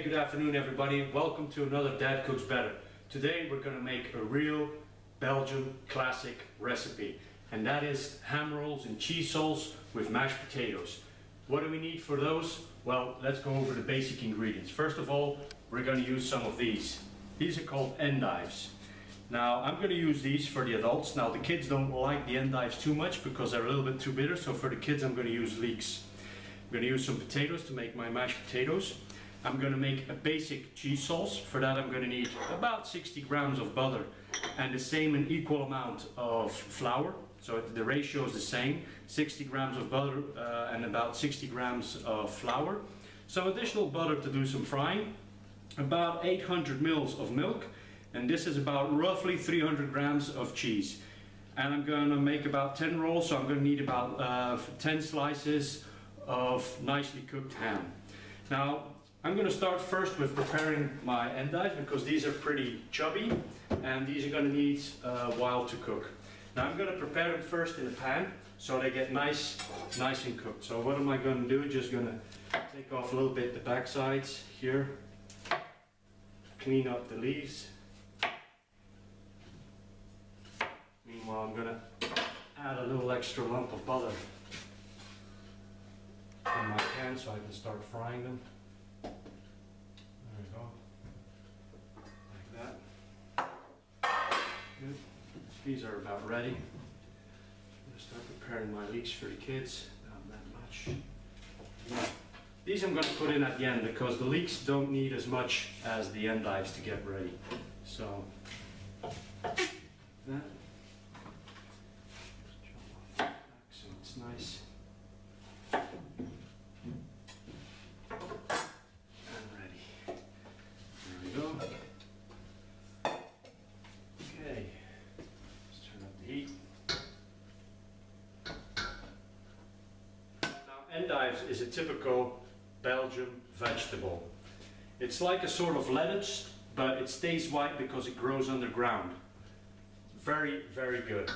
Okay, good afternoon everybody. Welcome to another Dad Cooks Better. Today we're going to make a real Belgian classic recipe, and that is ham rolls and cheese sauce with mashed potatoes. What do we need for those? Well, let's go over the basic ingredients. First of all, we're going to use some of these. These are called endives. Now I'm going to use these for the adults. Now the kids don't like the endives too much because they're a little bit too bitter, so for the kids I'm going to use leeks. I'm going to use some potatoes to make my mashed potatoes. I'm going to make a basic cheese sauce. For that I'm going to need about 60 grams of butter and the same and equal amount of flour. So the ratio is the same, 60 grams of butter and about 60 grams of flour. Some additional butter to do some frying, about 800 mils of milk, and this is about roughly 300 grams of cheese. And I'm going to make about 10 rolls, so I'm going to need about 10 slices of nicely cooked ham. Now I'm going to start first with preparing my endives because these are pretty chubby and these are going to need a while to cook. Now I'm going to prepare them first in a pan so they get nice and cooked. So what am I going to do? Just going to take off a little bit the back sides here, clean up the leaves. Meanwhile I'm going to add a little extra lump of butter in my pan so I can start frying them. There we go. Like that. Good. These are about ready. I'm going to start preparing my leeks for the kids. Not that much. These I'm going to put in at the end because the leeks don't need as much as the endives to get ready. So that. So it's nice. Okay, let's turn up the heat. Now, endives is a typical Belgian vegetable. It's like a sort of lettuce, but it stays white because it grows underground. Very, very good.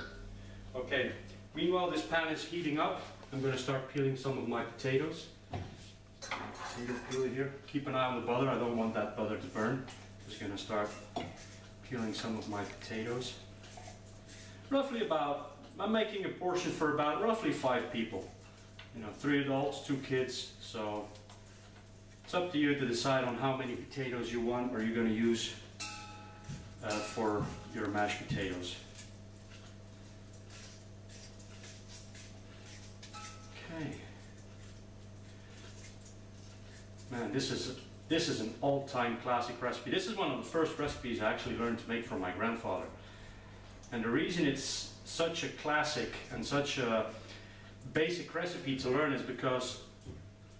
Okay, meanwhile this pan is heating up. I'm going to start peeling some of my potatoes. Potato peeler here. Keep an eye on the butter, I don't want that butter to burn. Just going to start peeling some of my potatoes. Roughly about, I'm making a portion for about roughly 5 people. You know, 3 adults, 2 kids, so it's up to you to decide on how many potatoes you want or you're going to use for your mashed potatoes. Okay. Man, this is an all-time classic recipe. This is one of the first recipes I actually learned to make from my grandfather. And the reason it's such a classic and such a basic recipe to learn is because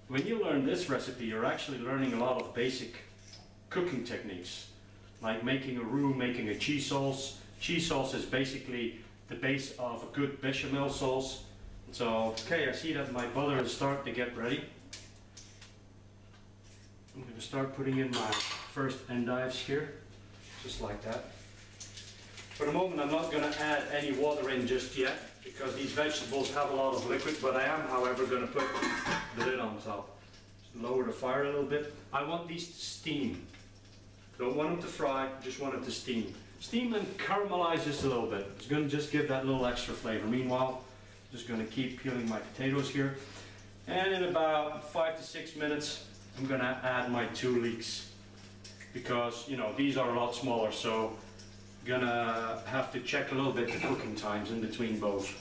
when you learn this recipe, you're actually learning a lot of basic cooking techniques, like making a roux, making a cheese sauce. Cheese sauce is basically the base of a good bechamel sauce. So, okay, I see that my butter is starting to get ready. I'm going to start putting in my first endives here, just like that. For the moment I'm not going to add any water in just yet, because these vegetables have a lot of liquid, but I am, however, going to put the lid on top. Just lower the fire a little bit. I want these to steam. Don't want them to fry, just want them to steam. Steam and caramelize just a little bit. It's going to just give that little extra flavor. Meanwhile, I'm just going to keep peeling my potatoes here. And in about 5 to 6 minutes, I'm going to add my 2 leeks because, you know, these are a lot smaller, so I'm going to have to check a little bit the cooking times in between both.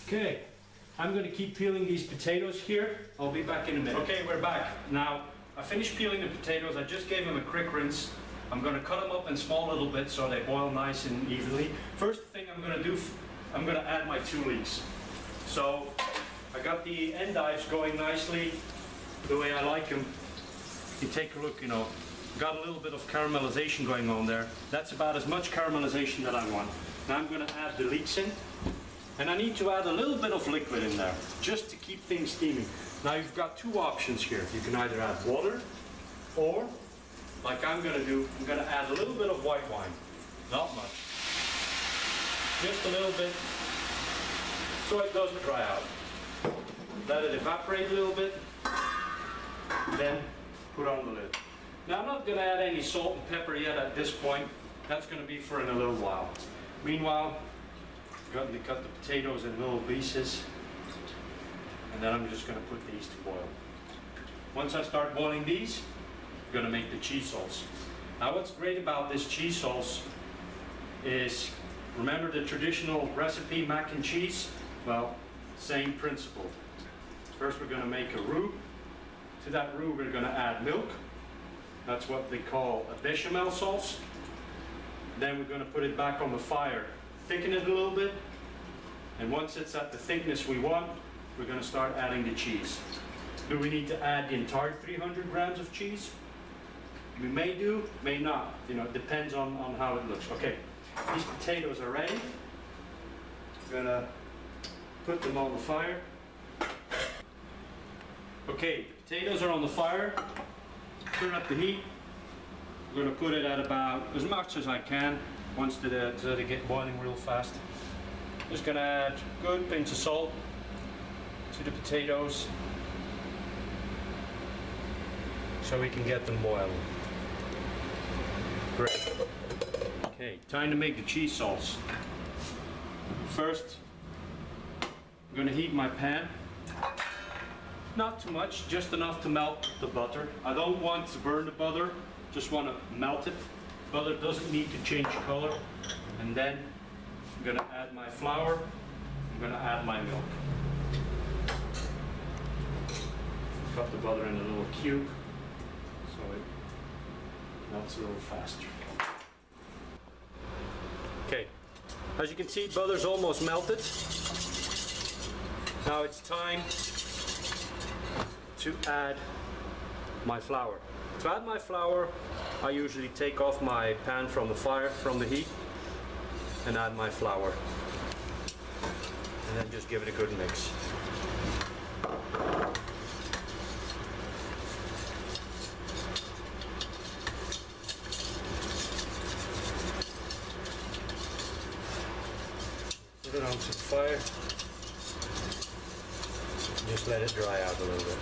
Okay, I'm going to keep peeling these potatoes here. I'll be back in a minute. Okay, we're back. Now, I finished peeling the potatoes. I just gave them a quick rinse. I'm going to cut them up in small little bits so they boil nice and evenly. First thing I'm going to do, I'm going to add my 2 leeks. So, I got the endives going nicely, the way I like them. You take a look, you know, got a little bit of caramelization going on there. That's about as much caramelization that I want. Now I'm going to add the leeks in. And I need to add a little bit of liquid in there, just to keep things steaming. Now you've got 2 options here. You can either add water, or, like I'm going to do, I'm going to add a little bit of white wine. Not much. Just a little bit, so it doesn't dry out. Let it evaporate a little bit, then put on the lid. Now I'm not going to add any salt and pepper yet at this point. That's going to be for in a little while. Meanwhile, I'm going to cut the potatoes in little pieces, and then I'm just going to put these to boil. Once I start boiling these, I'm going to make the cheese sauce. Now what's great about this cheese sauce is, remember the traditional recipe mac and cheese? Well, same principle. First we're going to make a roux. To that roux we're going to add milk. That's what they call a bechamel sauce. Then we're going to put it back on the fire, thicken it a little bit, and once it's at the thickness we want, we're going to start adding the cheese. Do we need to add the entire 300 grams of cheese? We may do, may not. You know, it depends on how it looks. Okay, these potatoes are ready. We're going to put them on the fire. Okay, the potatoes are on the fire. Turn up the heat. I'm going to put it at about as much as I can once they get boiling real fast. Just going to add a good pinch of salt to the potatoes so we can get them boiling. Great. Okay, time to make the cheese sauce. First, I'm going to heat my pan. Not too much, just enough to melt the butter. I don't want to burn the butter, just want to melt it. Butter doesn't need to change color. And then I'm going to add my flour. I'm going to add my milk. Cut the butter in a little cube so it melts a little faster. Okay, as you can see, butter's almost melted. Now it's time to add my flour. To add my flour, I usually take off my pan from the fire, from the heat, and add my flour. And then just give it a good mix. Put it onto the fire. Just let it dry out a little bit.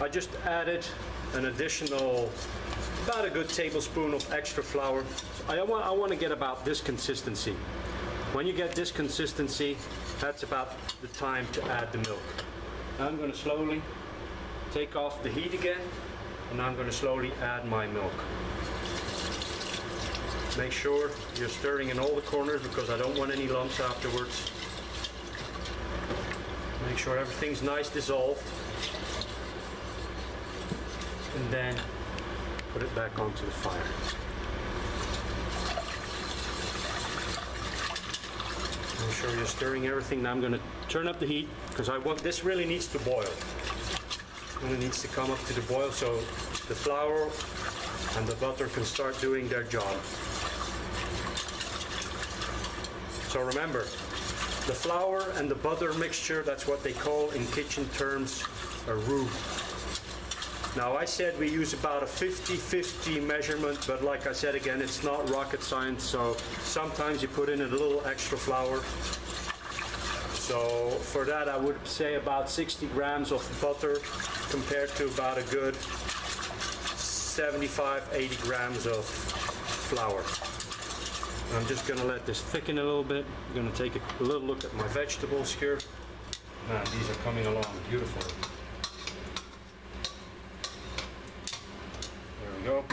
I just added an additional, about a good tablespoon of extra flour. I want to get about this consistency. When you get this consistency, that's about the time to add the milk. Now I'm going to slowly take off the heat again, and I'm going to slowly add my milk. Make sure you're stirring in all the corners because I don't want any lumps afterwards. Make sure everything's nice dissolved. And then put it back onto the fire. Make sure you're stirring everything. Now I'm going to turn up the heat because this really needs to boil. And it needs to come up to the boil so the flour and the butter can start doing their job. So remember, the flour and the butter mixture, that's what they call in kitchen terms a roux. Now I said we use about a 50-50 measurement, but like I said again, it's not rocket science, so sometimes you put in a little extra flour. So for that I would say about 60 grams of butter compared to about a good 75-80 grams of flour. I'm just going to let this thicken a little bit. I'm going to take a little look at my vegetables here. Man, these are coming along beautifully. There we go.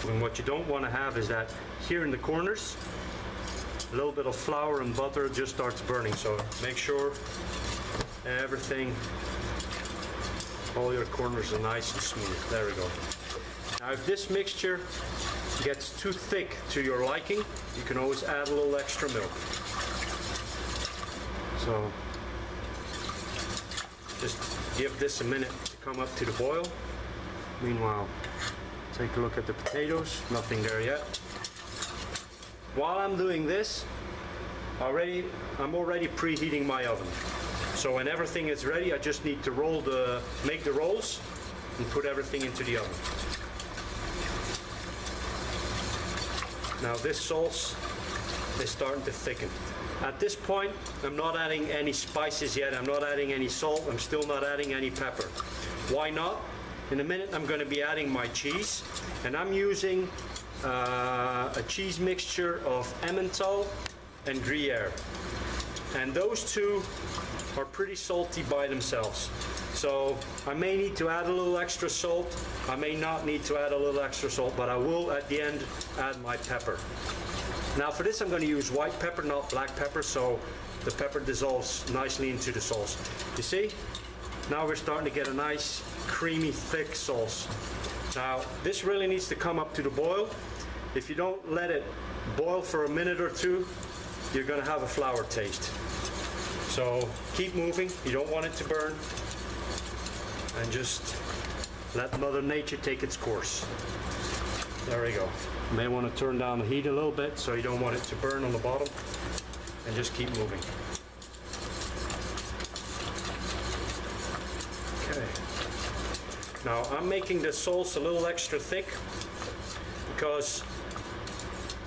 And what you don't want to have is that here in the corners, a little bit of flour and butter just starts burning. So make sure everything, all your corners are nice and smooth. There we go. Now if this mixture gets too thick to your liking, you can always add a little extra milk. So just give this a minute to come up to the boil. Meanwhile, take a look at the potatoes, nothing there yet. While I'm doing this, I'm already preheating my oven. So when everything is ready, I just need to make the rolls and put everything into the oven. Now this sauce is starting to thicken. At this point, I'm not adding any spices yet. I'm not adding any salt. I'm still not adding any pepper. Why not? In a minute, I'm going to be adding my cheese, and I'm using a cheese mixture of emmental and Gruyere. And those two are pretty salty by themselves. So I may need to add a little extra salt. I may not need to add a little extra salt, but I will at the end add my pepper. Now for this I'm going to use white pepper, not black pepper, so the pepper dissolves nicely into the sauce. You see? Now we're starting to get a nice creamy thick sauce. Now this really needs to come up to the boil. If you don't let it boil for a minute or two, you're going to have a flour taste. So keep moving, you don't want it to burn, and just let Mother Nature take its course. There we go. You may want to turn down the heat a little bit so you don't want it to burn on the bottom, and just keep moving. Okay. Now I'm making the sauce a little extra thick because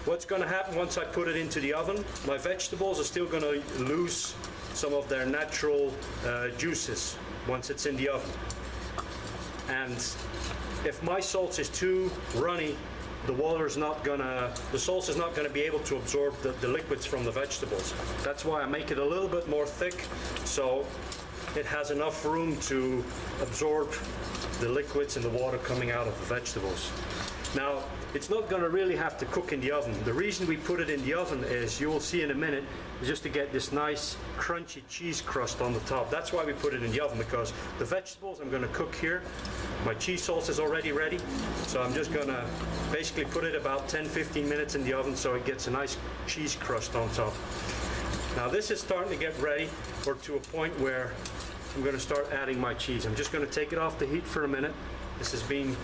what's going to happen once I put it into the oven, my vegetables are still going to lose some of their natural juices once it's in the oven. And if my sauce is too runny, the sauce is not gonna be able to absorb the liquids from the vegetables. That's why I make it a little bit more thick, so it has enough room to absorb the liquids and the water coming out of the vegetables. Now, it's not gonna really have to cook in the oven. The reason we put it in the oven is, you will see in a minute, is just to get this nice crunchy cheese crust on the top. That's why we put it in the oven, because the vegetables I'm gonna cook here. My cheese sauce is already ready, so I'm just gonna basically put it about 10-15 minutes in the oven so it gets a nice cheese crust on top. Now this is starting to get ready, or to a point where I'm gonna start adding my cheese. I'm just gonna take it off the heat for a minute. This has been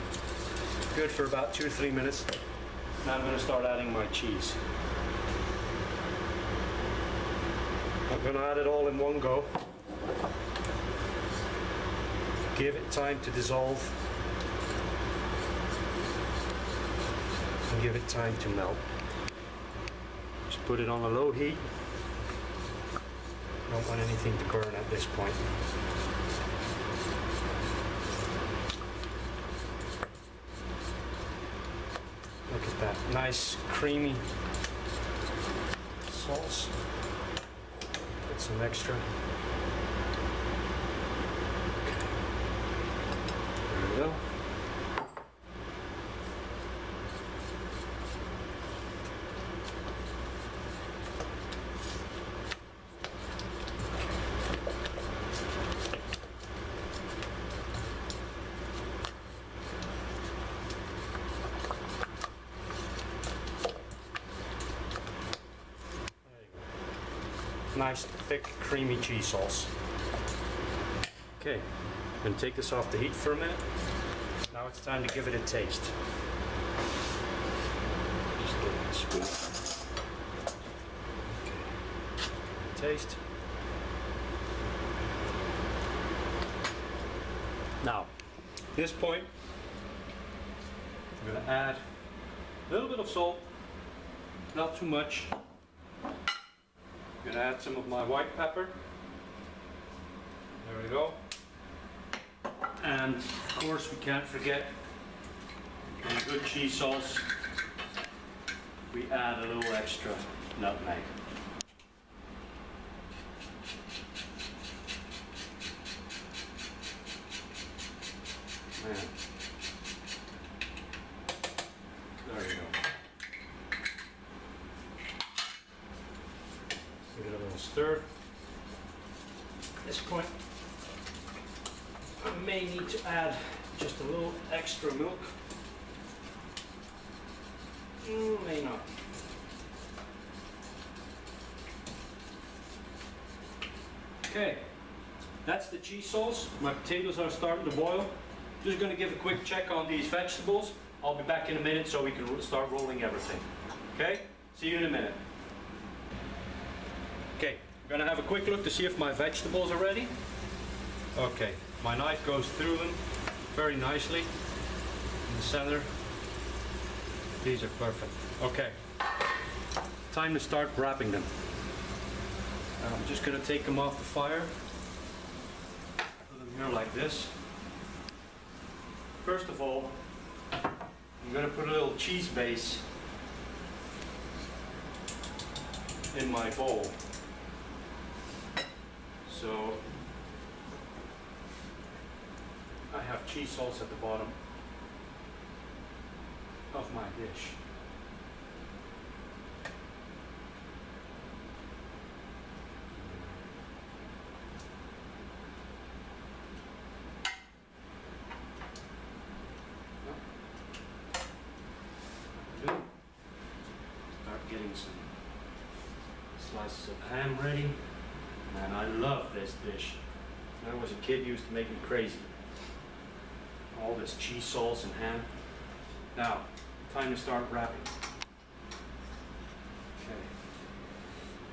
good for about 2-3 minutes. Now I'm going to start adding my cheese. I'm going to add it all in one go. Give it time to dissolve. And give it time to melt. Just put it on a low heat. Don't want anything to burn at this point. Look at that nice creamy sauce. Put some extra. There we go. Nice thick creamy cheese sauce. Okay, I'm going to take this off the heat for a minute. Now it's time to give it a taste. Just give it a spoon. Okay. Taste. Now, at this point, I'm going to add a little bit of salt, not too much. I'm going to add some of my white pepper. There we go. And of course we can't forget, in a good cheese sauce, we add a little extra nutmeg. Man. There you go. Give it a little stir. At this point, I may need to add just a little extra milk. May not. Okay, that's the cheese sauce. My potatoes are starting to boil. Just going to give a quick check on these vegetables. I'll be back in a minute so we can start rolling everything. Okay, see you in a minute. I'm gonna have a quick look to see if my vegetables are ready. Okay, my knife goes through them very nicely in the center. These are perfect. Okay, time to start wrapping them. I'm just gonna take them off the fire. Put them here like this. First of all, I'm gonna put a little cheese base in my bowl. So I have cheese sauce at the bottom of my dish. Start getting some slices of ham ready. Man, I love this dish. When I was a kid, it used to make me crazy. All this cheese sauce and ham. Now, time to start wrapping. Okay.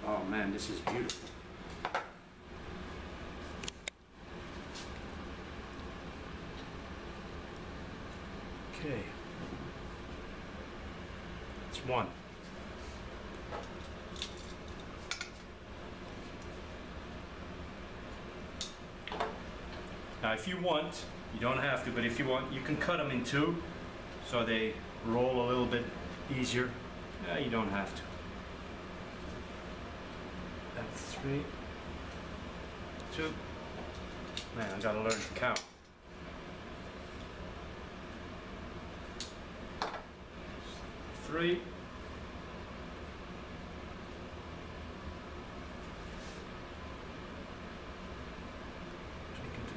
Oh man, this is beautiful. Okay. That's one. Now if you want, you don't have to, but if you want, you can cut them in two so they roll a little bit easier. Yeah, you don't have to. That's 3, 2. Man, I gotta learn to count. 3.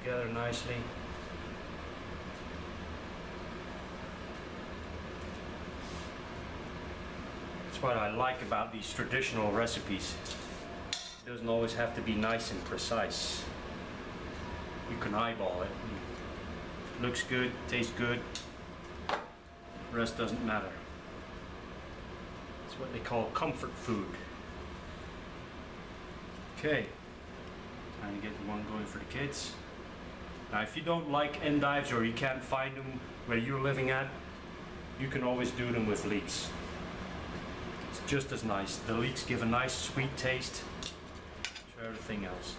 Together nicely. That's what I like about these traditional recipes. It doesn't always have to be nice and precise. You can eyeball it. It looks good, tastes good. The rest doesn't matter. It's what they call comfort food. Okay, trying to get the one going for the kids. Now if you don't like endives or you can't find them where you're living at, you can always do them with leeks. It's just as nice. The leeks give a nice sweet taste to everything else.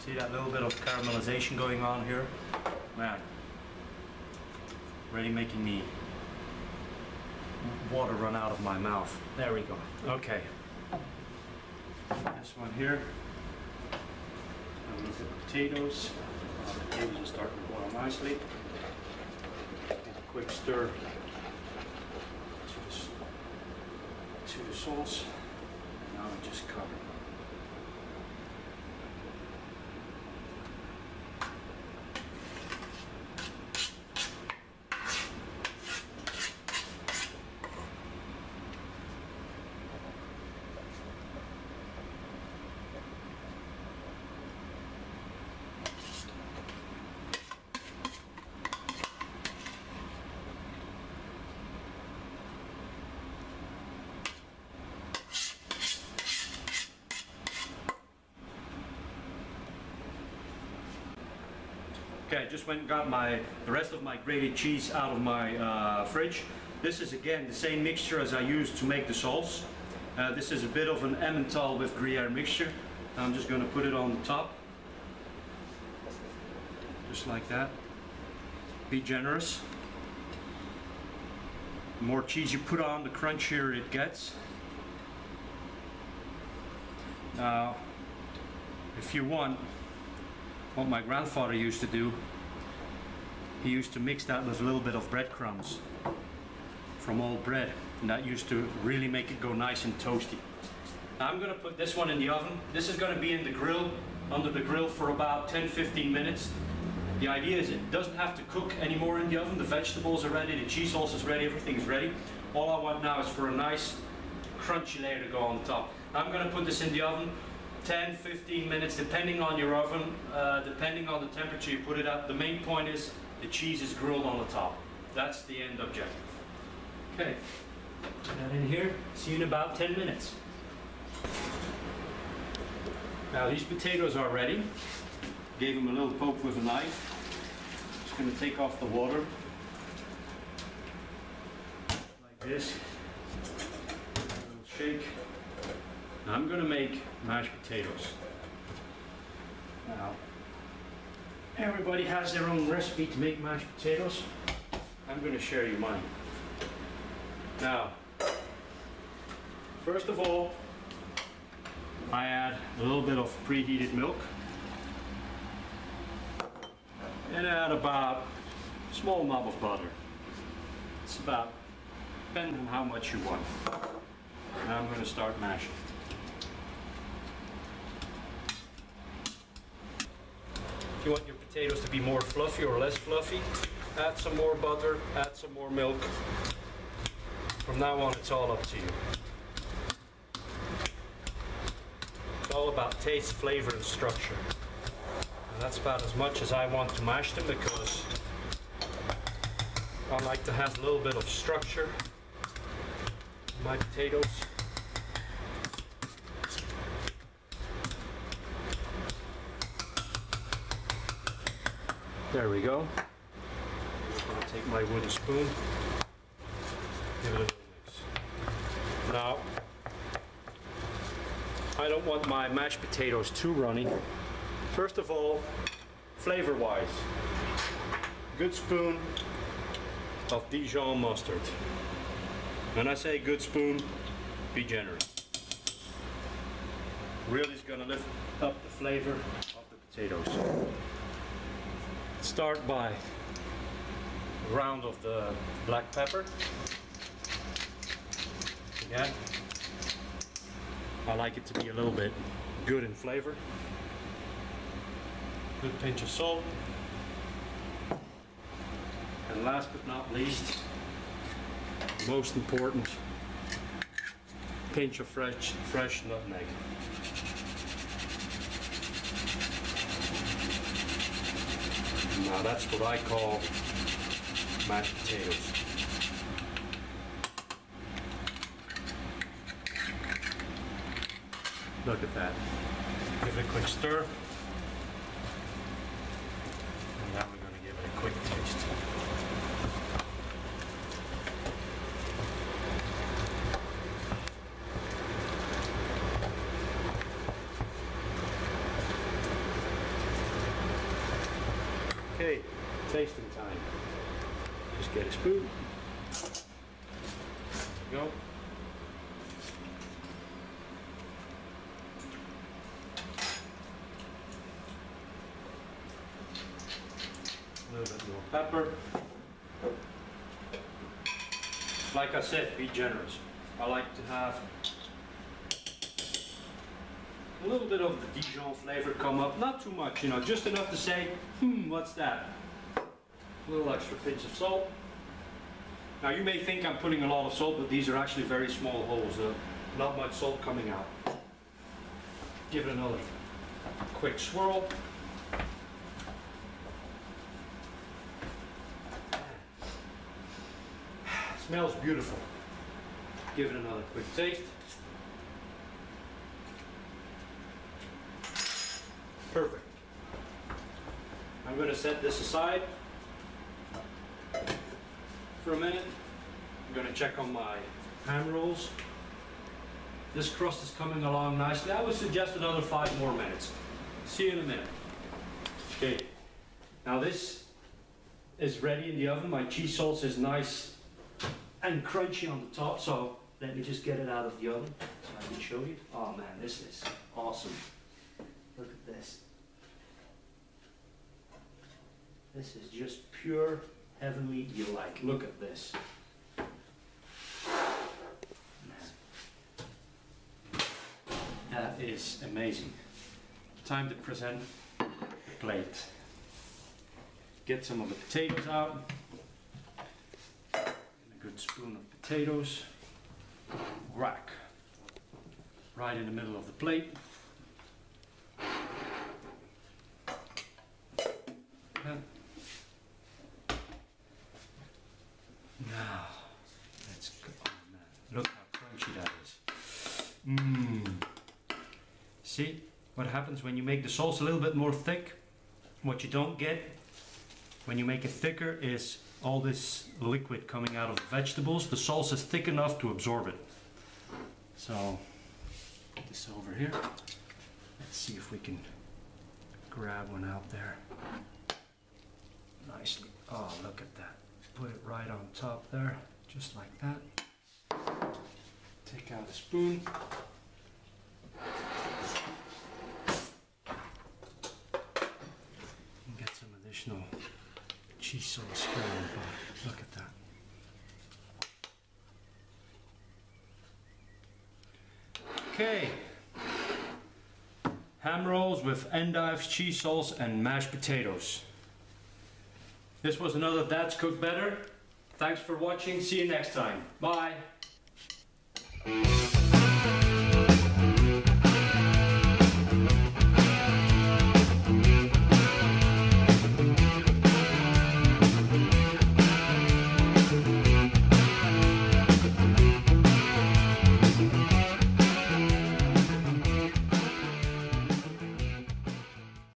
See that little bit of caramelization going on here? Man, really making me water run out of my mouth. There we go. Okay. This one here. And look at the potatoes. The potatoes are starting to boil nicely. Give a quick stir to the sauce. Now I just cover. Okay, I just went and got the rest of my grated cheese out of my fridge. This is again the same mixture as I used to make the sauce. This is a bit of an emmental with Gruyere mixture. I'm just going to put it on the top. Just like that. Be generous. The more cheese you put on, the crunchier it gets. Now, if you want, what my grandfather used to do, he used to mix that with a little bit of breadcrumbs from old bread, and that used to really make it go nice and toasty. Now I'm going to put this one in the oven. This is going to be in the grill, under the grill for about 10-15 minutes. The idea is it doesn't have to cook anymore in the oven. The vegetables are ready, the cheese sauce is ready, everything is ready. All I want now is for a nice crunchy layer to go on top. I'm going to put this in the oven 10-15 minutes, depending on your oven, depending on the temperature you put it at. The main point is the cheese is grilled on the top. That's the end objective. Okay, put that in here. See you in about 10 minutes. Now these potatoes are ready. Gave them a little poke with a knife. Just going to take off the water. Like this. A little shake. Now I'm going to make mashed potatoes. Now, everybody has their own recipe to make mashed potatoes. I'm going to share you mine. Now, first of all, I add a little bit of preheated milk. And add about a small knob of butter. It's about, depending on how much you want. Now I'm going to start mashing. If you want your potatoes to be more fluffy or less fluffy, add some more butter, add some more milk. From now on, it's all up to you. It's all about taste, flavor, and structure. And that's about as much as I want to mash them, because I like to have a little bit of structure in my potatoes. There we go. I'm going to take my wooden spoon, give it a little mix. Now, I don't want my mashed potatoes too runny. First of all, flavor-wise, good spoon of Dijon mustard. When I say good spoon, be generous. Really is going to lift up the flavor of the potatoes. Start by a round of the black pepper. Again, I like it to be a little bit good in flavor. Good pinch of salt. And last but not least, most important, pinch of fresh nutmeg. Now that's what I call mashed potatoes. Look at that. Give it a quick stir. And now we're going to give it a quick taste. Okay, tasting time. Just get a spoon. There we go. A little bit more pepper. Like I said, be generous. I like to have a little bit of the Dijon flavor come up, not too much, you know, just enough to say, what's that? A little extra pinch of salt. Now you may think I'm putting a lot of salt, but these are actually very small holes, not much salt coming out. Give it another quick swirl. Smells beautiful. Give it another quick taste. Perfect. I'm going to set this aside for a minute. I'm going to check on my ham rolls. This crust is coming along nicely. I would suggest another 5 more minutes. See you in a minute. Okay. Now this is ready in the oven. My cheese sauce is nice and crunchy on the top, so let me just get it out of the oven so I can show you. Oh man, this is awesome. Look at this. This is just pure heavenly delight. Look at this. Man. That is amazing. Time to present the plate. Get some of the potatoes out. And a good spoon of potatoes. Whack. Right in the middle of the plate. Now, let's go. Oh man, look how crunchy that is. See? what happens when you make the sauce a little bit more thick, what you don't get when you make it thicker is all this liquid coming out of the vegetables. The sauce is thick enough to absorb it. So, put this over here. Let's see if we can grab one out there. Nicely. Oh, look at that. Put it right on top there, just like that. Take out a spoon. And get some additional cheese sauce here on the bottom. Look at that. Okay. Ham rolls with endives, cheese sauce, and mashed potatoes. This was another Dad's Cook Better. Thanks for watching. See you next time. Bye.